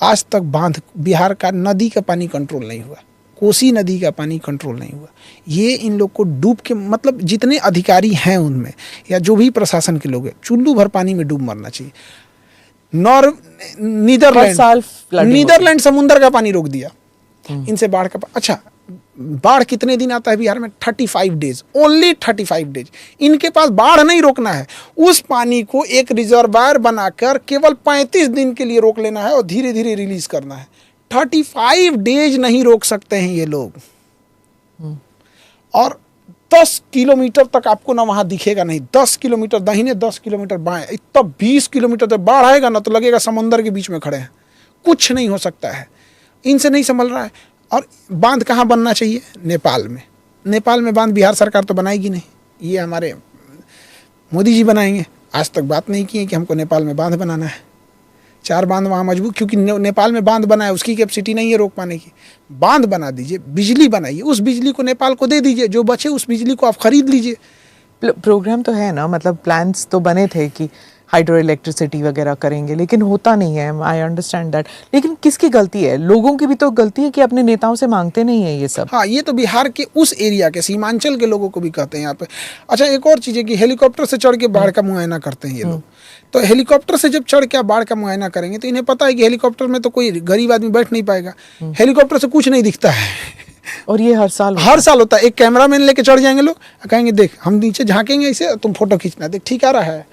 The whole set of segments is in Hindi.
आज तक बांध, बिहार का नदी का पानी कंट्रोल नहीं हुआ, कोसी नदी का पानी कंट्रोल नहीं हुआ। ये इन लोग को डूब के, मतलब जितने अधिकारी हैं उनमें या जो भी प्रशासन के लोग हैं, चुल्लू भर पानी में डूब मरना चाहिए। नीदरलैंड समुद्र का पानी रोक दिया इनसे, बाढ़ का। अच्छा, बाढ़ कितने दिन आता है बिहार में? 35 डेज, ओनली 35 डेज। इनके पास बाढ़ नहीं रोकना है, उस पानी को एक रिजर्वायर बनाकर केवल 35 दिन के लिए रोक लेना है और धीरे धीरे रिलीज करना है। 35 डेज नहीं रोक सकते हैं ये लोग। और 10 किलोमीटर तक आपको ना वहां दिखेगा नहीं, 10 किलोमीटर दाहिने 10 किलोमीटर बाएं, इतना 20 किलोमीटर तक बाढ़ आएगा ना तो लगेगा समुंदर के बीच में खड़े हैं। कुछ नहीं हो सकता है, इनसे नहीं संभल रहा है। और बांध कहाँ बनना चाहिए? नेपाल में। नेपाल में बांध बिहार सरकार तो बनाएगी नहीं, ये हमारे मोदी जी बनाएंगे। आज तक बात नहीं की है कि हमको नेपाल में बांध बनाना है। 4 बांध वहाँ मजबूत, क्योंकि नेपाल में बांध बना है, उसकी कैपेसिटी नहीं है रोक पाने की। बांध बना दीजिए, बिजली बनाइए, उस बिजली को नेपाल को दे दीजिए, जो बचे उस बिजली को आप खरीद लीजिए। प्रोग्राम तो है ना, मतलब प्लान्स तो बने थे कि हाइड्रो इलेक्ट्रिसिटी वगैरह करेंगे, लेकिन होता नहीं है। आई अंडरस्टैंड दैट, लेकिन किसकी गलती है? लोगों की भी तो गलती है कि अपने नेताओं से मांगते नहीं है ये सब। हाँ, ये तो बिहार के उस एरिया के सीमांचल के लोगों को भी कहते हैं यहाँ पे। अच्छा, एक और चीज़ है कि हेलीकॉप्टर से चढ़ के बाढ़ का मुआयना करते हैं ये लोग। तो हेलीकॉप्टर से जब चढ़ के बाढ़ का मुआयना करेंगे तो इन्हें पता है कि हेलीकॉप्टर में तो कोई गरीब आदमी बैठ नहीं पाएगा, हेलीकॉप्टर से कुछ नहीं दिखता है। और ये हर साल होता है। एक कैमरामैन लेके चढ़ जाएंगे लोग, कहेंगे देख हम नीचे झांकेंगे ऐसे, तुम फोटो खींचना, देख ठीक आ रहा है,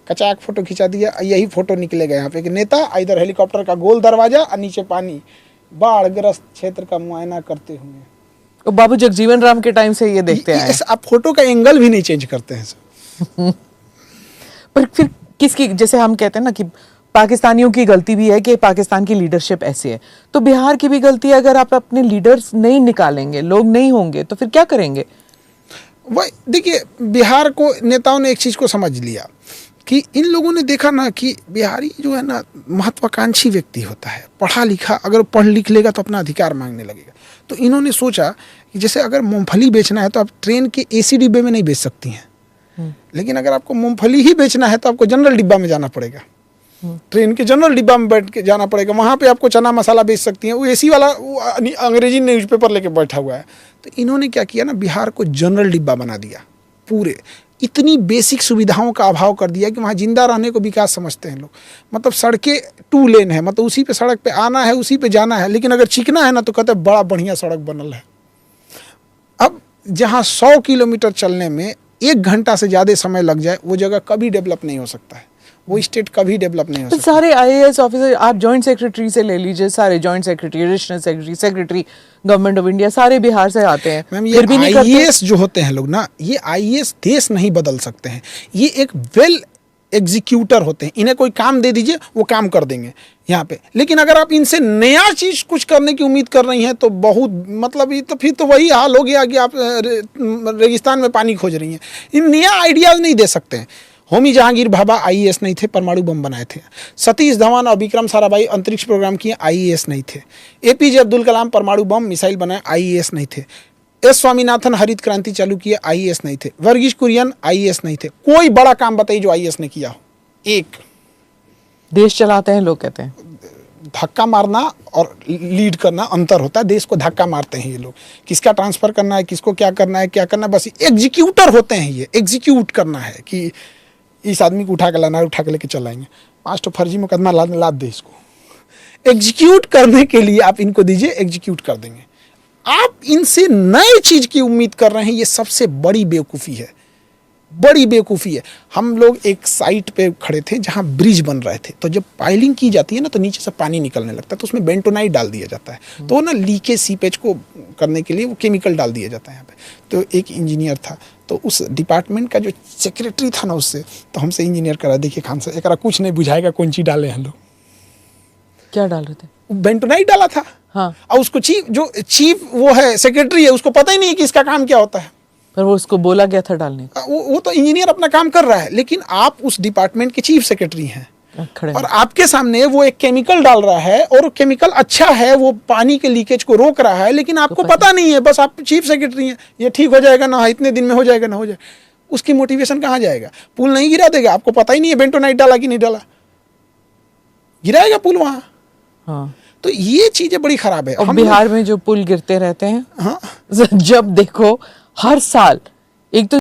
कचाक फोटो खिंचा दिया। यही फोटो निकलेगा यहाँ पे कि नेता इधर हेलीकॉप्टर का गोल दरवाजा और नीचे पानी, बाढ़ ग्रस्त क्षेत्र का मुआयना करते हुए। बाबू जगजीवन राम के टाइम से ये देखते हैं। आप फोटो का एंगल भी नहीं चेंज करते हैं। पर फिर किसकी, जैसे हम कहते हैं ना कि पाकिस्तानियों की गलती भी है कि पाकिस्तान की लीडरशिप ऐसी है, तो बिहार की भी गलती है। अगर आप अपने लीडर्स नहीं निकालेंगे, लोग नहीं होंगे, तो फिर क्या करेंगे? वही देखिए, बिहार को नेताओं ने एक चीज़ को समझ लिया कि इन लोगों ने देखा ना कि बिहारी जो है ना महत्वाकांक्षी व्यक्ति होता है, पढ़ा लिखा, अगर पढ़ लिख लेगा तो अपना अधिकार मांगने लगेगा। तो इन्होंने सोचा कि जैसे अगर मूंगफली बेचना है तो आप ट्रेन के एसी डिब्बे में नहीं बेच सकती हैं, लेकिन अगर आपको मूंगफली ही बेचना है तो आपको जनरल डिब्बा में जाना पड़ेगा। ट्रेन के जनरल डिब्बा में बैठ के जाना पड़ेगा, वहाँ पे आपको चना मसाला बेच सकती हैं। वो एसी वाला वो अंग्रेजी न्यूज़पेपर लेके बैठा हुआ है। तो इन्होंने क्या किया ना, बिहार को जनरल डिब्बा बना दिया पूरे। इतनी बेसिक सुविधाओं का अभाव कर दिया कि वहाँ जिंदा रहने को विकास समझते हैं लोग। मतलब सड़कें 2 लेन है, मतलब उसी पे सड़क पे आना है, उसी पे जाना है, लेकिन अगर चिकना है ना तो कहते हैं बड़ा बढ़िया सड़क बनल है। अब जहाँ 100 किलोमीटर चलने में 1 घंटा से ज़्यादा समय लग जाए, वो जगह कभी डेवलप नहीं हो सकता है, वो स्टेट कभी डेवलप नहीं हो सकता। सारे आईएएस ऑफिसर आप जॉइंट सेक्रेटरी से ले लीजिए, सारे joint secretary, additional secretary, secretary government of India, सारे बिहार से आते हैं। मैम, ये आईएएस जो होते हैं लोग ना, ये आईएएस देश नहीं बदल सकते हैं। ये एक वेल एग्जीक्यूटर होते हैं, इन्हें कोई काम दे दीजिए वो काम कर देंगे यहाँ पे। लेकिन अगर आप इनसे नया चीज़ कुछ करने की उम्मीद कर रही हैं तो बहुत, मतलब ये तो फिर तो वही हाल हो गया कि आप रेगिस्तान में पानी खोज रही हैं। इन नया आइडियाज़ नहीं दे सकते हैं। होमी जहांगीर भाभा आईएएस नहीं थे, परमाणु बम बनाए थे। सतीश धवन और विक्रम साराभाई अंतरिक्ष प्रोग्राम किए, आईएएस नहीं थे। एपीजे अब्दुल कलाम परमाणु बम मिसाइल बनाए, आईएएस नहीं थे। एस स्वामीनाथन हरित क्रांति चालू किए, आईएएस नहीं थे। वर्गीश कुरियन आईएएस नहीं थे। कोई बड़ा काम बताइए जो आईएएस ने किया हो। एक देश चलाते हैं लोग, कहते हैं धक्का मारना और लीड करना अंतर होता है। देश को धक्का मारते हैं ये लोग, किसका ट्रांसफर करना है, किसको क्या करना है, बस एग्जीक्यूटर होते हैं। ये एग्जीक्यूट करना है कि इस आदमी को उठा के लाना है, उठा के लेके चलाएंगे। 5 तो फर्जी मुकदमा लाद दे इसको। एग्जीक्यूट करने के लिए आप इनको दीजिए, एग्जीक्यूट कर देंगे। आप इनसे नए चीज की उम्मीद कर रहे हैं, ये सबसे बड़ी बेवकूफ़ी है, बड़ी बेवकूफ़ी है। हम लोग एक साइट पे खड़े थे जहाँ ब्रिज बन रहे थे, तो जब पाइलिंग की जाती है ना तो नीचे से पानी निकलने लगता है, तो उसमें बेंटोनाइट डाल दिया जाता है। तो ना लीकेज सीपेज को करने के लिए वो केमिकल डाल दिया जाता है यहाँ पे। तो एक इंजीनियर था, तो उस डिपार्टमेंट का जो सेक्रेटरी था ना, उससे तो हमसे इंजीनियर करा, देखिए खान से एकरा कुछ नहीं बुझाएगा, कौन चीज़ डाले हैं लोग। क्या डाल रहे थे? बेंटोनाइट डाला था। हाँ। और उसको चीफ वो है, सेक्रेटरी है, उसको पता ही नहीं कि इसका काम क्या होता है। पर वो उसको बोला गया था डालने का। वो तो इंजीनियर अपना काम कर रहा है, लेकिन आप उस डिपार्टमेंट के चीफ सेक्रेटरी हैं और आपके सामने वो एक केमिकल डाल रहा है, और केमिकल अच्छा है, वो पानी के लीकेज को रोक रहा है, लेकिन आपको पता नहीं है। बस आप चीफ सेक्रेटरी हैं, ये ठीक हो जाएगा ना, इतने दिन में हो जाएगा ना, हो जाएगा। उसकी मोटिवेशन कहाँ जाएगा? पुल नहीं गिरा देगा, आपको पता ही नहीं है बेंटोनाइट डाला कि नहीं डाला, गिराएगा पुल वहाँ। हाँ। तो ये चीजें बड़ी खराब है। और हम बिहार में जो पुल गिरते रहते हैं, हाँ जब देखो हर साल, एक तो